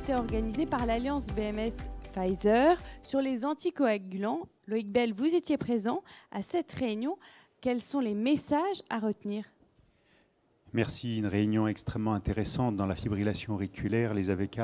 été organisée par l'Alliance BMS-Pfizer sur les anticoagulants. Loïc Bell, vous étiez présent à cette réunion. Quels sont les messages à retenir ? Merci, une réunion extrêmement intéressante. Dans la fibrillation auriculaire, les AVK,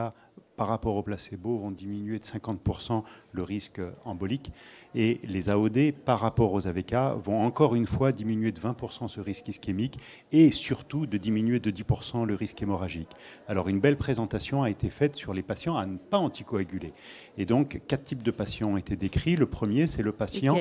par rapport au placebo, vont diminuer de 50% le risque embolique. Et les AOD, par rapport aux AVK, vont encore une fois diminuer de 20% ce risque ischémique et surtout de diminuer de 10% le risque hémorragique. Alors une belle présentation a été faite sur les patients à ne pas anticoaguler. Et donc, 4 types de patients ont été décrits. Le premier, c'est le patient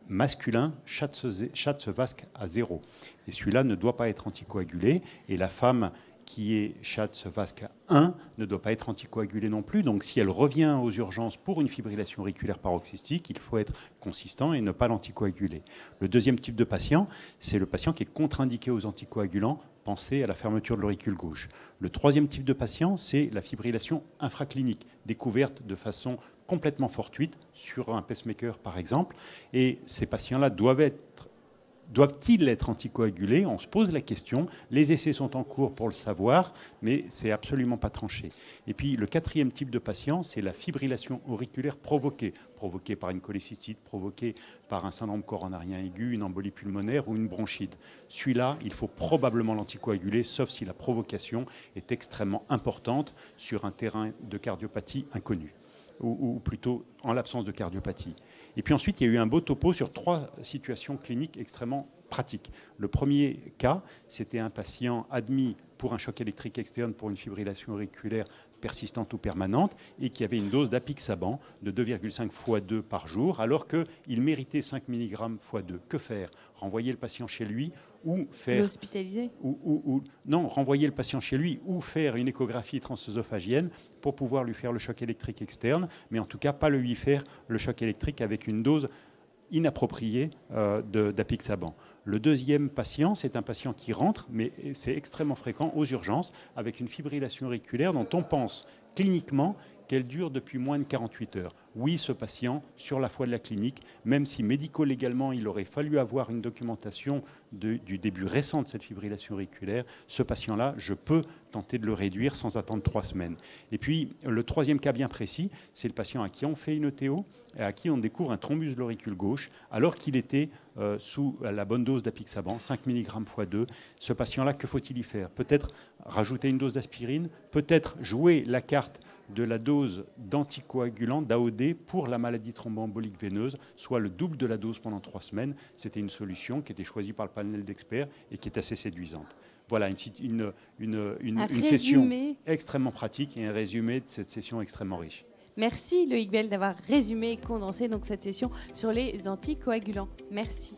masculin, Schatz-Vasque à 0. Et celui-là ne doit pas être anticoagulé. Et la femme qui est Schatz-Vasque 1 ne doit pas être anticoagulée non plus. Donc si elle revient aux urgences pour une fibrillation auriculaire paroxystique, il faut être consistant et ne pas l'anticoaguler. Le deuxième type de patient, c'est le patient qui est contre-indiqué aux anticoagulants. Pensez à la fermeture de l'auricule gauche. Le troisième type de patient, c'est la fibrillation infraclinique, découverte de façon complètement fortuite sur un pacemaker par exemple. Et ces patients-là doivent-ils être anticoagulés? On se pose la question. Les essais sont en cours pour le savoir, mais c'est absolument pas tranché. Et puis le quatrième type de patient, c'est la fibrillation auriculaire provoquée par une cholécystite, provoquée par un syndrome coronarien aigu, une embolie pulmonaire ou une bronchite. Celui-là, il faut probablement l'anticoaguler, sauf si la provocation est extrêmement importante sur un terrain de cardiopathie inconnu, ou plutôt en l'absence de cardiopathie. Et puis ensuite, il y a eu un beau topo sur 3 situations cliniques extrêmement pratiques. Le premier cas, c'était un patient admis pour un choc électrique externe pour une fibrillation auriculaire persistante ou permanente et qui avait une dose d'apixaban de 2,5 x 2 par jour, alors qu'il méritait 5 mg x 2. Que faire? Renvoyer le patient chez lui ou faire... L'hospitaliser Non, renvoyer le patient chez lui ou faire une échographie transœsophagienne pour pouvoir lui faire le choc électrique externe, mais en tout cas pas lui faire le choc électrique avec une dose inappropriée d'apixaban. Le deuxième patient, c'est un patient qui rentre, mais c'est extrêmement fréquent aux urgences, avec une fibrillation auriculaire dont on pense cliniquement qu'elle dure depuis moins de 48 heures. Oui, ce patient, sur la foi de la clinique, même si médico-légalement, il aurait fallu avoir une documentation du début récent de cette fibrillation auriculaire, ce patient-là, je peux tenter de le réduire sans attendre 3 semaines. Et puis, le troisième cas bien précis, c'est le patient à qui on fait une ETO et à qui on découvre un thrombus de l'auricule gauche, alors qu'il était sous la bonne dose d'apixaban, 5 mg x 2. Ce patient-là, que faut-il y faire? Peut-être rajouter une dose d'aspirine, peut-être jouer la carte de la dose d'anticoagulant, d'AOD, pour la maladie thromboembolique veineuse, soit le double de la dose pendant 3 semaines. C'était une solution qui était choisie par le panel d'experts et qui est assez séduisante. Voilà une session extrêmement pratique et un résumé de cette session extrêmement riche. Merci Loïc Bell d'avoir résumé et condensé donc cette session sur les anticoagulants. Merci.